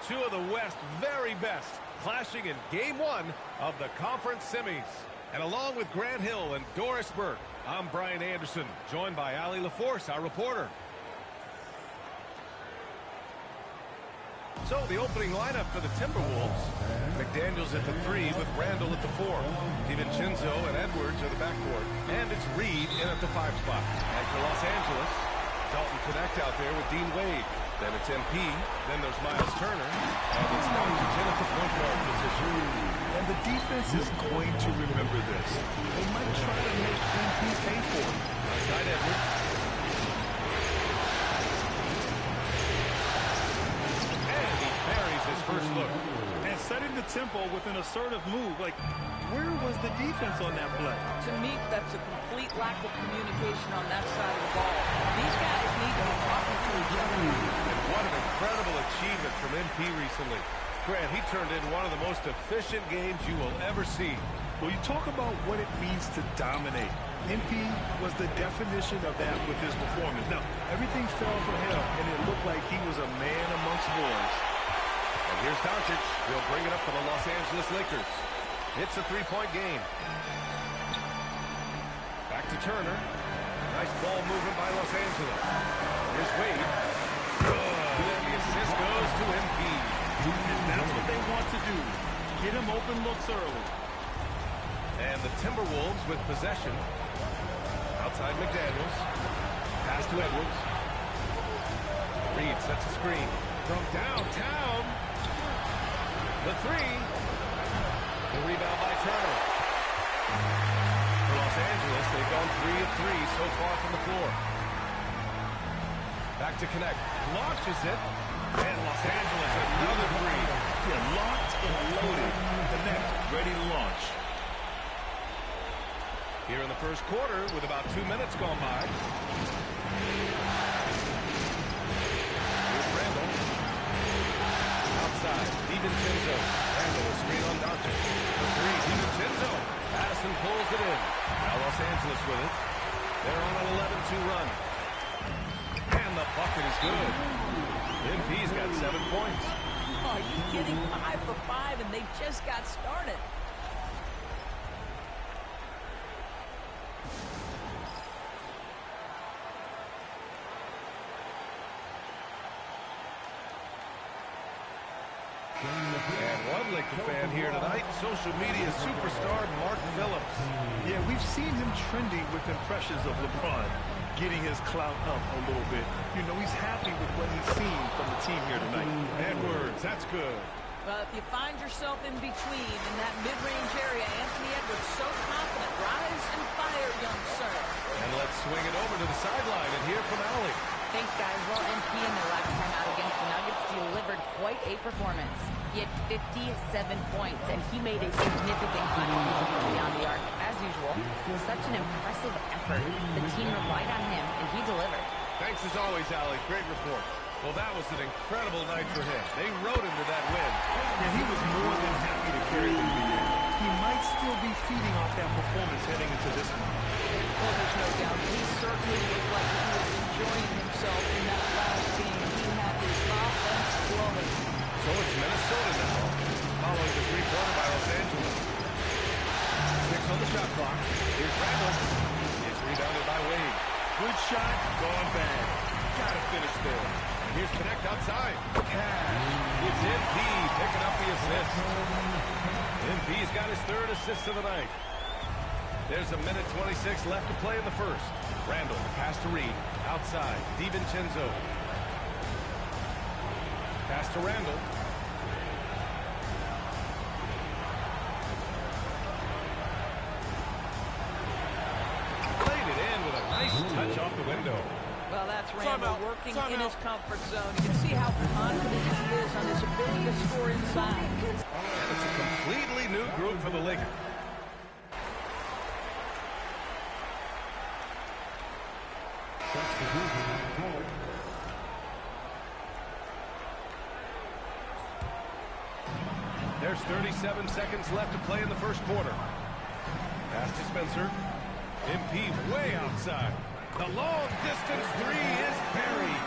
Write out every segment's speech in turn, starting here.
two of the West's very best, clashing in Game 1 of the conference semis. And along with Grant Hill and Doris Burke, I'm Brian Anderson, joined by Allie LaForce, our reporter. So the opening lineup for the Timberwolves: McDaniels at the 3 with Randall at the 4. DiVincenzo and Edwards are the backcourt. And it's Reed in at the 5 spot. And for Los Angeles, Dalton Connect out there with Dean Wade. Then it's MP. Then there's Miles Turner. And it's Doncic at the point guard position. And the defense is going to remember this. They might try to make MP pay for it. Outside Edwards. And he parries his first look. And setting the tempo with an assertive move. Like, where was the defense on that play? To me, that's a complete lack of communication on that side of the ball. These guys need to be talking to each other. And what an incredible achievement from MP recently. Grant, he turned in one of the most efficient games you will ever see. Well, you talk about what it means to dominate. MP was the definition of that with his performance. Now, everything fell for him, and it looked like he was a man amongst boys. And here's Doncic. He'll bring it up for the Los Angeles Lakers. It's a three-point game. Back to Turner. Nice ball movement by Los Angeles. Here's Wade. Good. And the assist goes to MP. And that's what they want to do. Get him open looks early. And the Timberwolves with possession. Outside McDaniels. Pass to Edwards. Reed sets a screen. From downtown. The 3. The rebound by Turner. For Los Angeles, they've gone 3 of 3 so far from the floor. Back to Connect. Launches it. And Los Angeles, another 3. Yeah, locked and loaded. Connect, ready to launch. Here in the first quarter with about 2 minutes gone by. Here's Randall. Outside, DiVincenzo. Randall, a screen on Doncic. The 3, DiVincenzo. Addison pulls it in. Now Los Angeles with it. They're on an 11-2 run. And the bucket is good. MP's got 7 points. Oh, are you kidding? 5 for 5, and they just got started. And one Laker fan here tonight, social media superstar Mark Phillips. Yeah, we've seen him trending with impressions of LeBron, getting his clout up a little bit. You know, he's happy with what he's seen from the team here tonight. Edwards, that's good. Well, if you find yourself in between in that mid-range area, Anthony Edwards so confident. Rise and fire, young sir. And let's swing it over to the sideline and hear from Allie. Thanks, guys. Well, MP in their last time out against the Nuggets delivered quite a performance. He had 57 points, and he made a significant contribution from beyond the arc, as usual. Such an impressive effort. The team relied on him, and he delivered. Thanks as always, Allie. Great report. Well, that was an incredible night for him. They rode him to that win. And he was more than happy to carry them to the end. He might still be feeding off that performance heading into this one. Well, there's no doubt. He certainly looked like he was enjoying himself in that last game. He had his offense flowing. So it's Minnesota now, following the three-pointer by Los Angeles. 6 on the shot clock. Here's Randall. It's rebounded by Wade. Good shot, gone bad. Gotta finish there. And here's Connect outside. Cash. It's MP picking up the assist. MP's got his 3rd assist of the night. There's a minute 26 left to play in the first. Randall, pass to Reed. Outside, DiVincenzo. Pass to Randall. Played it in with a nice touch off the window. Well, that's Randall working in his comfort zone. You can see how confident he is on his ability to score inside. And it's a completely new group for the Lakers. There's 37 seconds left to play in the first quarter. Pass to Spencer. MP way outside. The long distance 3 is buried.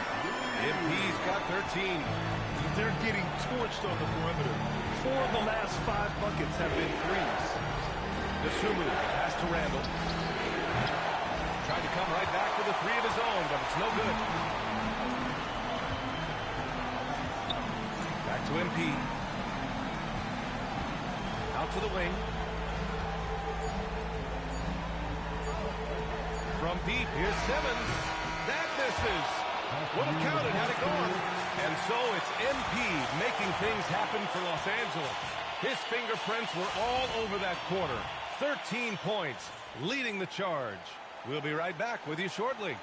MP's got 13. They're getting torched on the perimeter. 4 of the last 5 buckets have been threes. Dosunmu, pass to Randall. Tried to come right back with a 3 of his own, but it's no good. Back to MP. Out to the wing. From deep, here's Simmons. That misses. Would have counted had it gone. And so it's MP making things happen for Los Angeles. His fingerprints were all over that quarter. 13 points, leading the charge. We'll be right back with you shortly.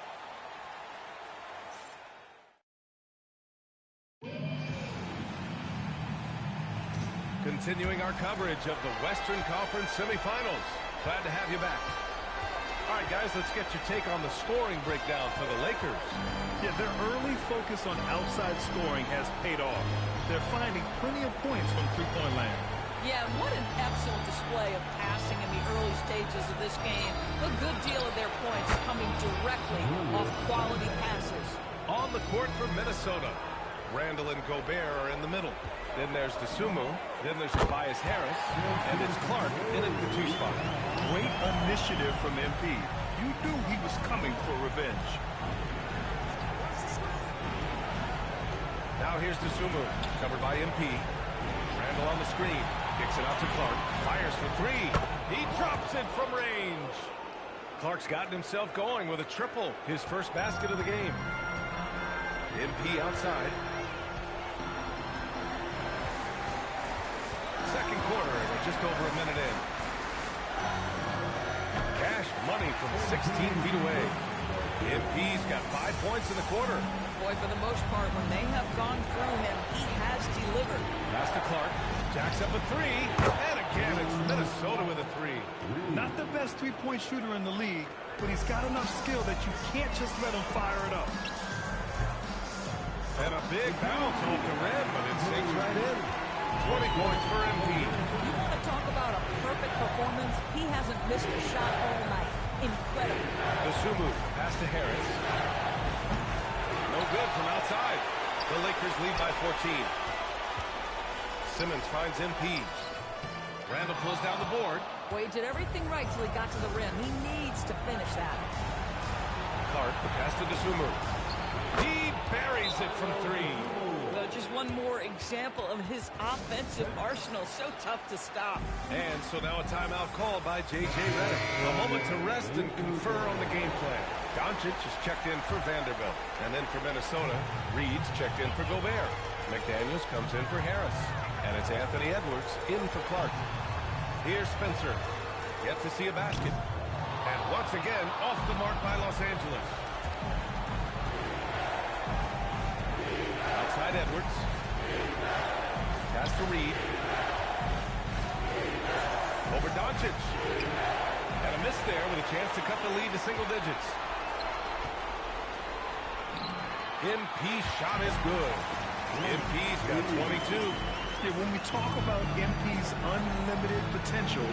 Continuing our coverage of the Western Conference semifinals. Glad to have you back. All right, guys, let's get your take on the scoring breakdown for the Lakers. Yeah, their early focus on outside scoring has paid off. They're finding plenty of points from three-point land. Yeah, what an excellent display of passing in the early stages of this game. A good deal of their points coming directly off quality passes. On the court for Minnesota, Randall and Gobert are in the middle. Then there's Dosunmu. Then there's Tobias Harris. And it's Clark in at the 2 spot. Great initiative from MP. You knew he was coming for revenge. Now here's Dosunmu, covered by MP. Randall on the screen. Kicks it out to Clark. Fires for 3. He drops it from range. Clark's gotten himself going with a triple. His first basket of the game. MP outside. Second quarter, and we're just over a minute in. Cash money from 16 feet away. MP's got 5 points in the quarter. Boy, for the most part, when they have gone through him, he has delivered. Pass to Clark. Jacks up a 3. And again, it's Minnesota with a 3. Not the best three-point shooter in the league, but he's got enough skill that you can't just let him fire it up. And a big bounce off the rim, but it sinks right in. 20 points for MP. You want to talk about a perfect performance? He hasn't missed a shot all night. Incredible. Dosunmu, pass to Harris. No good from outside. The Lakers lead by 14. Simmons finds MP. Randall pulls down the board. Boy, he did everything right till he got to the rim. He needs to finish that. Clark, the pass to Dosunmu. He buries it from 3. Just one more example of his offensive arsenal. So tough to stop. And so now a timeout called by J.J. Redick. A moment to rest and confer on the game plan. Doncic is checked in for Vanderbilt. And then for Minnesota, Reed's checked in for Gobert. McDaniels comes in for Harris. And it's Anthony Edwards in for Clark. Here's Spencer. Yet to see a basket. And once again, off the mark by Los Angeles. Outside Edwards. Pass to Reed. Over Doncic. And a miss there with a chance to cut the lead to single digits. MP's shot is good. MP's got 22. Yeah, when we talk about MP's unlimited potential,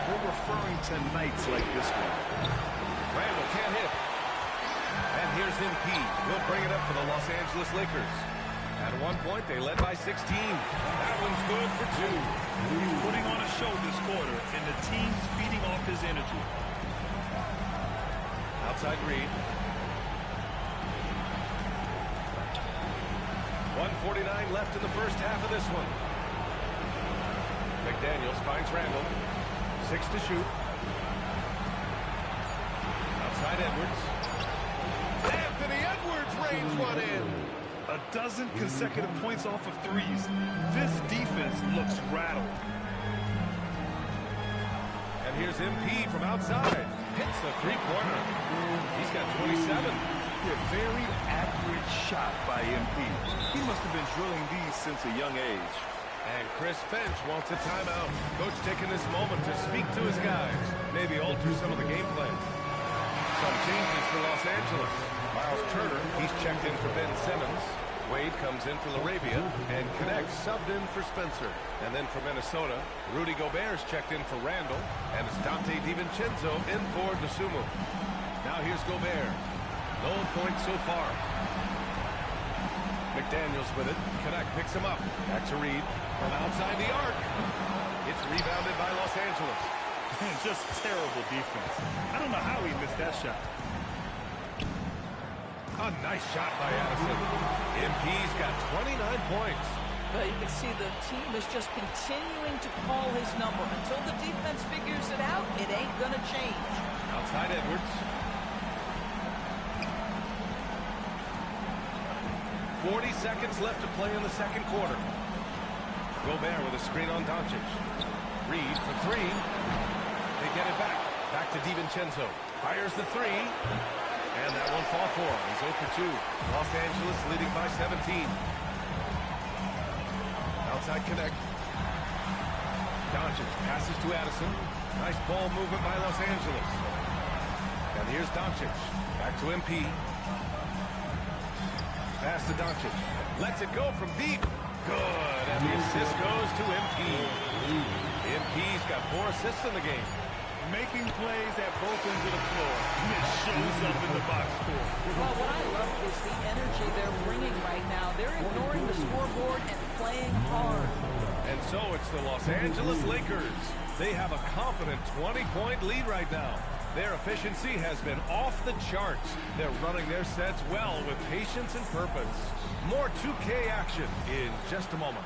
we're referring to nights like this one. Randall can't hit. And here's MP. He'll bring it up for the Los Angeles Lakers. At one point, they led by 16. That one's good for 2. He's putting on a show this quarter, and the team's feeding off his energy. Outside Reed. 1:49 left in the first half of this one. McDaniels finds Randall. 6 to shoot. Outside Edwards. Anthony Edwards rains one in. A dozen consecutive points off of threes. This defense looks rattled. And here's MP from outside. Hits the three-pointer. He's got 27. A very accurate shot by MP. He must have been drilling these since a young age. And Chris Finch wants a timeout. Coach taking this moment to speak to his guys. Maybe alter some of the game plan. Some changes for Los Angeles. Miles Turner, he's checked in for Ben Simmons. Wade comes in for Laravia, and connects subbed in for Spencer. And then for Minnesota, Rudy Gobert's checked in for Randall, and it's Dante DiVincenzo in for Dosunmu. Now here's Gobert. No points so far. McDaniels with it. Connect picks him up. Back to Reed. From outside the arc. It's rebounded by Los Angeles. Just terrible defense. I don't know how he missed that shot. A nice shot by Addison. MP's got 29 points. But you can see the team is just continuing to call his number. Until the defense figures it out, it ain't going to change. Outside Edwards. 40 seconds left to play in the second quarter. Gobert with a screen on Doncic. Reed for three. They get it back. Back to DiVincenzo. Fires the three. And that won't fall for him. He's 0 for 2. Los Angeles leading by 17. Outside connect. Doncic passes to Addison. Nice ball movement by Los Angeles. And here's Doncic. Back to MP. Pass to Doncic. Lets it go from deep. Good. And the assist goes to MP. MP's got 4 assists in the game. Making plays at both ends of the floor. And it shows up in the box score. Well, what I love is the energy they're bringing right now. They're ignoring the scoreboard and playing hard. And so it's the Los Angeles Lakers. They have a confident 20-point lead right now. Their efficiency has been off the charts. They're running their sets well with patience and purpose. More 2K action in just a moment.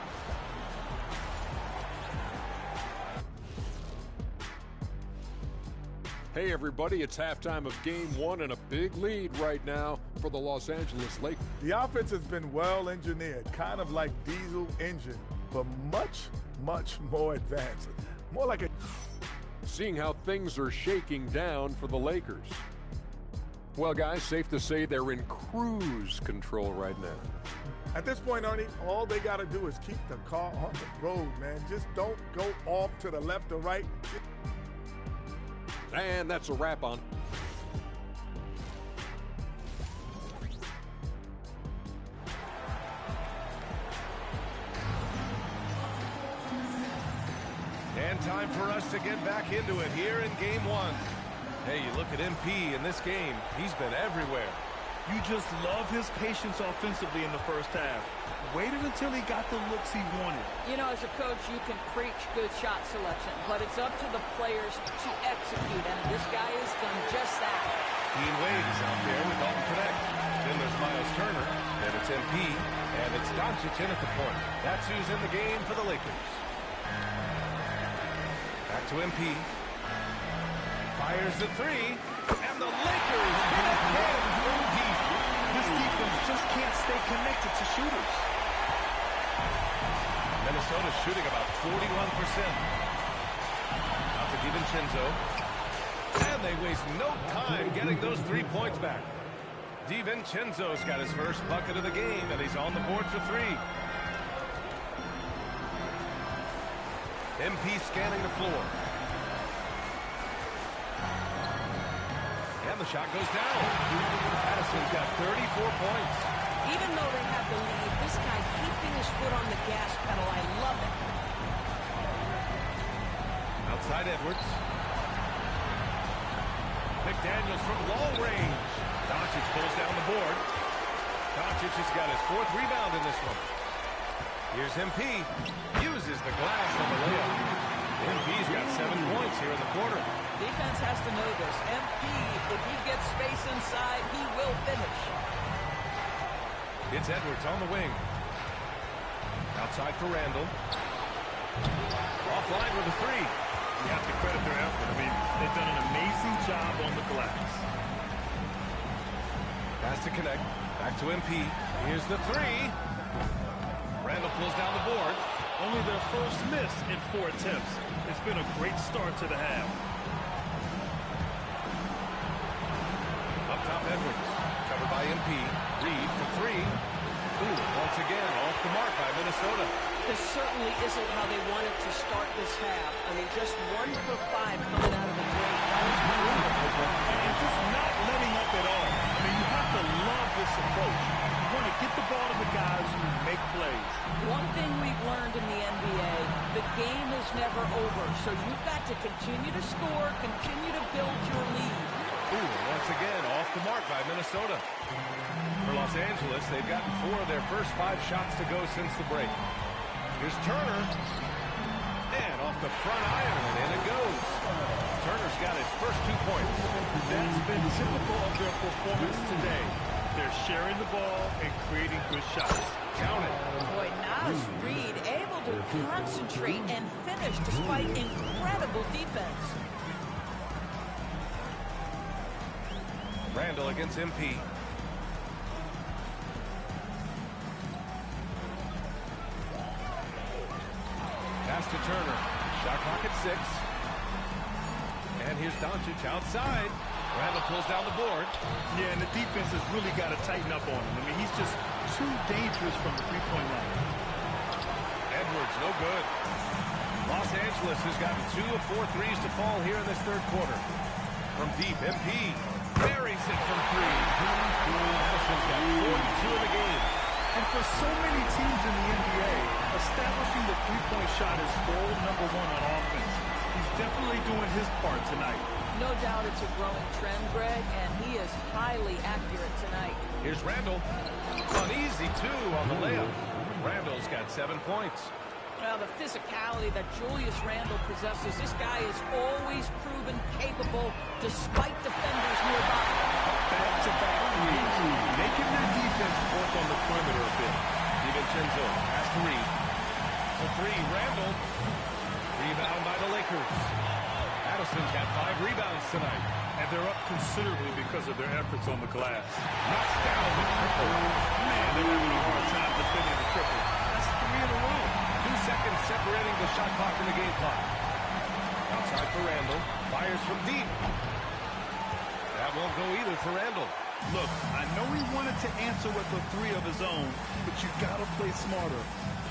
Hey everybody, it's halftime of game 1 and a big lead right now for the Los Angeles Lakers. The offense has been well engineered, kind of like diesel engine, but much, much more advanced. More like a... Seeing how things are shaking down for the Lakers. Well guys, safe to say they're in cruise control right now. At this point, Ernie, all they got to do is keep the car on the road, man. Just don't go off to the left or right. And that's a wrap on. And time for us to get back into it here in game 1. Hey, you look at MP in this game. He's been everywhere. You just love his patience offensively in the first half. Waited until he got the looks he wanted. You know, as a coach, you can preach good shot selection, but it's up to the players to execute, and this guy has done just that. Dean Wade is out there with Dalton Connect. Then there's Miles Turner. Then it's MP. And it's Doncic in at the point. That's who's in the game for the Lakers. Back to MP. Fires the three. And the Lakers hit it again from deep. This defense just can't stay connected to shooters. Minnesota's shooting about 41%. Out to DiVincenzo. And they waste no time getting those 3 points back. DiVincenzo's got his first bucket of the game, and he's on the board for 3. MP scanning the floor. And the shot goes down. Addison's got 34 points. Even though they have the lead, this guy keeping his foot on the gas pedal, I love it. Outside Edwards. McDaniels from long range. Doncic pulls down the board. Doncic has got his 4th rebound in this one. Here's MP. Uses the glass on the layup. MP's got 7 points here in the quarter. Defense has to know this. MP, if he gets space inside, he will finish. It's Edwards on the wing. Outside for Randall. Offline with a 3. You have to credit their effort. I mean, they've done an amazing job on the glass. Pass to connect. Back to MP. Here's the 3. Randall pulls down the board. Only their first miss in 4 attempts. It's been a great start to the half. Up top, Edwards. Covered by MP. Reed for 3. Ooh, once again, off the mark by Minnesota. This certainly isn't how they wanted to start this half. I mean, just 1 for 5 coming out of the break. That was brutal. And just not letting up at all. I mean, you have to love this approach. You want to get the ball to the guys who make plays. One thing we've learned in the NBA, the game is never over. So you've got to continue to score, continue to build your lead. Ooh, once again, off the mark by Minnesota. For Los Angeles, they've gotten 4 of their first 5 shots to go since the break. Here's Turner. And off the front iron, and in it goes. Turner's got his first 2 points. That's been typical of their performance today. They're sharing the ball and creating good shots. Count it. Boy, Naz Reid able to concentrate and finish despite incredible defense. Randall against MP. Pass to Turner. Shot clock at 6. And here's Doncic outside. Randall pulls down the board. Yeah, and the defense has really got to tighten up on him. I mean, he's just too dangerous from the three-point line. Edwards, no good. Los Angeles has gotten 2 of 4 threes to fall here in this third quarter. From deep, MP buries it from 3. Madison's got 42 in the game. And for so many teams in the NBA, establishing the three-point shot is goal number 1 on offense. He's definitely doing his part tonight. No doubt it's a growing trend, Greg, and he is highly accurate tonight. Here's Randall. An easy 2 on the layup. Randall's got 7 points. Well, the physicality that Julius Randall possesses, this guy is always proven capable despite defenders nearby. Back-to-back threes, making their defense work on the perimeter a bit. DiVincenzo has to Reed. For 3, Randall. Rebound by the Lakers. Madison's got 5 rebounds tonight. And they're up considerably because of their efforts on the glass. Knocks down the triple. Man, they're having a hard time defending the triple. That's 3 in a row. 2 seconds separating the shot clock and the game clock. Outside for Randall. Fires from deep. That won't go either for Randall. Look, I know he wanted to answer with a 3 of his own, but you got to play smarter.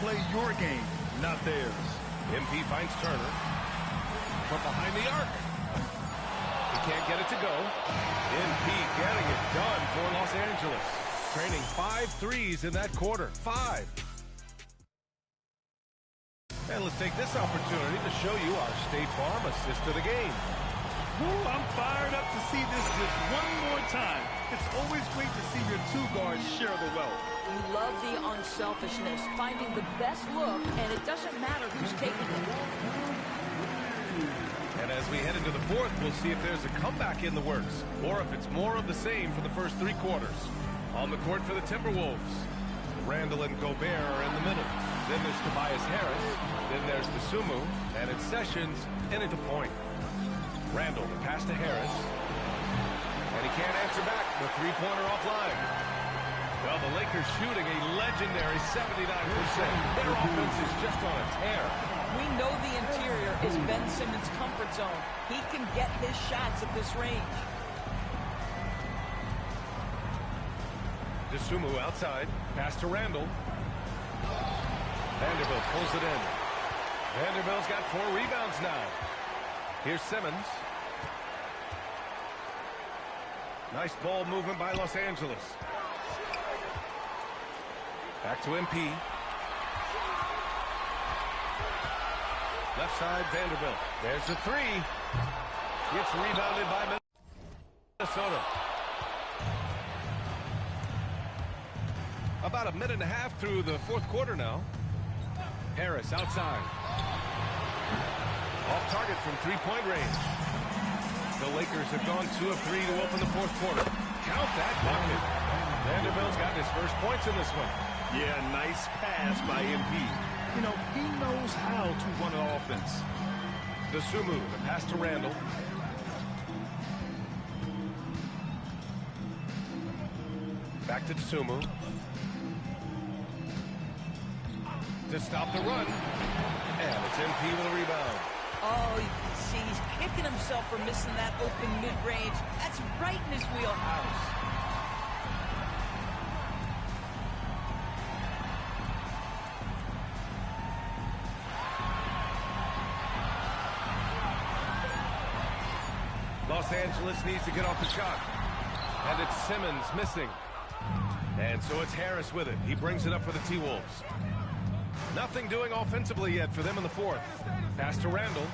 Play your game, not theirs. MP finds Turner. From behind the arc. He can't get it to go. MP getting it done for Los Angeles. Training 5 threes in that quarter. 5. And let's take this opportunity to show you our State Farm assist to the game. Ooh, I'm fired up to see this just one more time. It's always great to see your 2 guards share the wealth. You love the unselfishness, finding the best look, and it doesn't matter who's taking it. And as we head into the 4th, we'll see if there's a comeback in the works, or if it's more of the same for the first 3 quarters. On the court for the Timberwolves, Randall and Gobert are in the middle. Then there's Tobias Harris. Then there's DeSumo, and it's Sessions, and it's a point. Randall, the pass to Harris. And he can't answer back. The 3-pointer offline. Well, the Lakers shooting a legendary 79%. Their offense is just on a tear. We know the interior is Ben Simmons' comfort zone. He can get his shots at this range. DeSumo outside. Pass to Randall. Vanderbilt pulls it in. Vanderbilt's got 4 rebounds now. Here's Simmons. Nice ball movement by Los Angeles. Back to MP. Left side, Vanderbilt. There's the 3. It's rebounded by Minnesota. About a minute and a half through the 4th quarter now. Harris outside. Off target from 3-point range. The Lakers have gone 2 of 3 to open the 4th quarter. Count that bucket. Vanderbilt's got his first points in this one. Yeah, nice pass by MP. You know, he knows how to run an offense. DeSumo, the pass to Randall. Back to DeSumo. To stop the run. And it's MP with a rebound. Oh, you can see he's kicking himself for missing that open mid-range. That's right in his wheelhouse. Los Angeles needs to get off the shot. And it's Simmons missing. And so it's Harris with it. He brings it up for the T-Wolves. Nothing doing offensively yet for them in the 4th. Pass to Randall.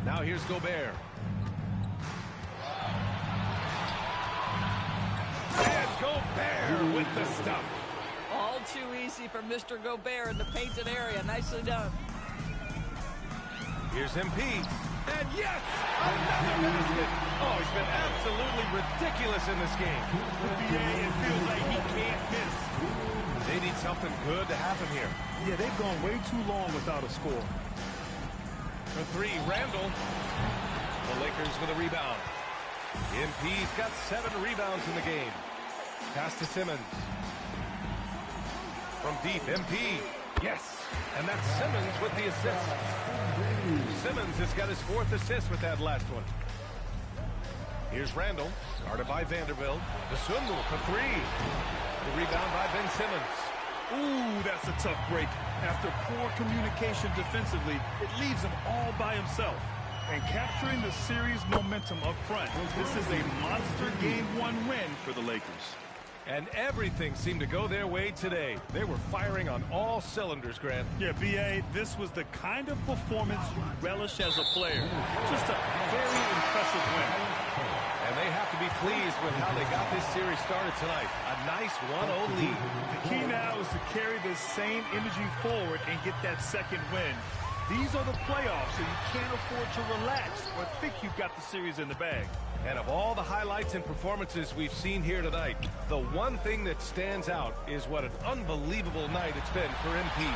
Now here's Gobert. Gobert with the stuff. All too easy for Mr. Gobert in the painted area. Nicely done. Here's MP. And yes, another basket. Oh, he's been absolutely ridiculous in this game. It feels like he can't miss. They need something good to happen here. Yeah, they've gone way too long without a score. For three, Randall. The Lakers with a rebound. MP's got 7 rebounds in the game. Pass to Simmons. From deep, MP. Yes, and that's Simmons with the assist. Simmons has got his 4th assist with that last one. Here's Randall, guarded by Vanderbilt. The Sundu for 3. The rebound by Ben Simmons. Ooh, that's a tough break. After poor communication defensively, it leaves him all by himself. And capturing the series momentum up front, this is a monster Game 1 win for the Lakers. And everything seemed to go their way today. They were firing on all cylinders, Grant. Yeah, B.A., this was the kind of performance you relish as a player. Just a very impressive win. And they have to be pleased with how they got this series started tonight. A nice 1-0 lead. The key now is to carry this same energy forward and get that second win. These are the playoffs, so you can't afford to relax or think you've got the series in the bag. And of all the highlights and performances we've seen here tonight, the one thing that stands out is what an unbelievable night it's been for MP.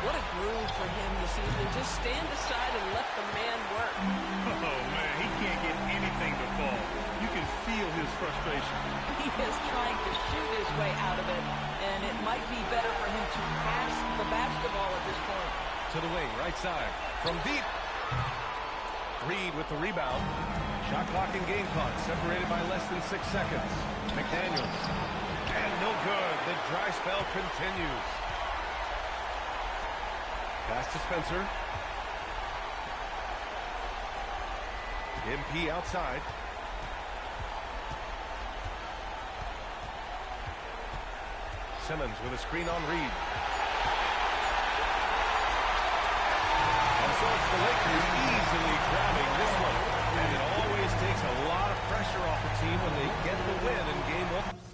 What a groove for him this evening. Just stand aside and let the man work. Oh, man, he can't get anything to fall. You can feel his frustration. He is trying to shoot his way out of it, and it might be better for him to pass the basketball at this point. To the wing, right side. From deep. Reed with the rebound. Shot clock and game clock separated by less than 6 seconds. McDaniels. And no good. The dry spell continues. Pass to Spencer. MP outside. Simmons with a screen on Reed. And so it's the Lakers easily grabbing this one. And it always takes a lot of pressure off a team when they get the win in Game 1.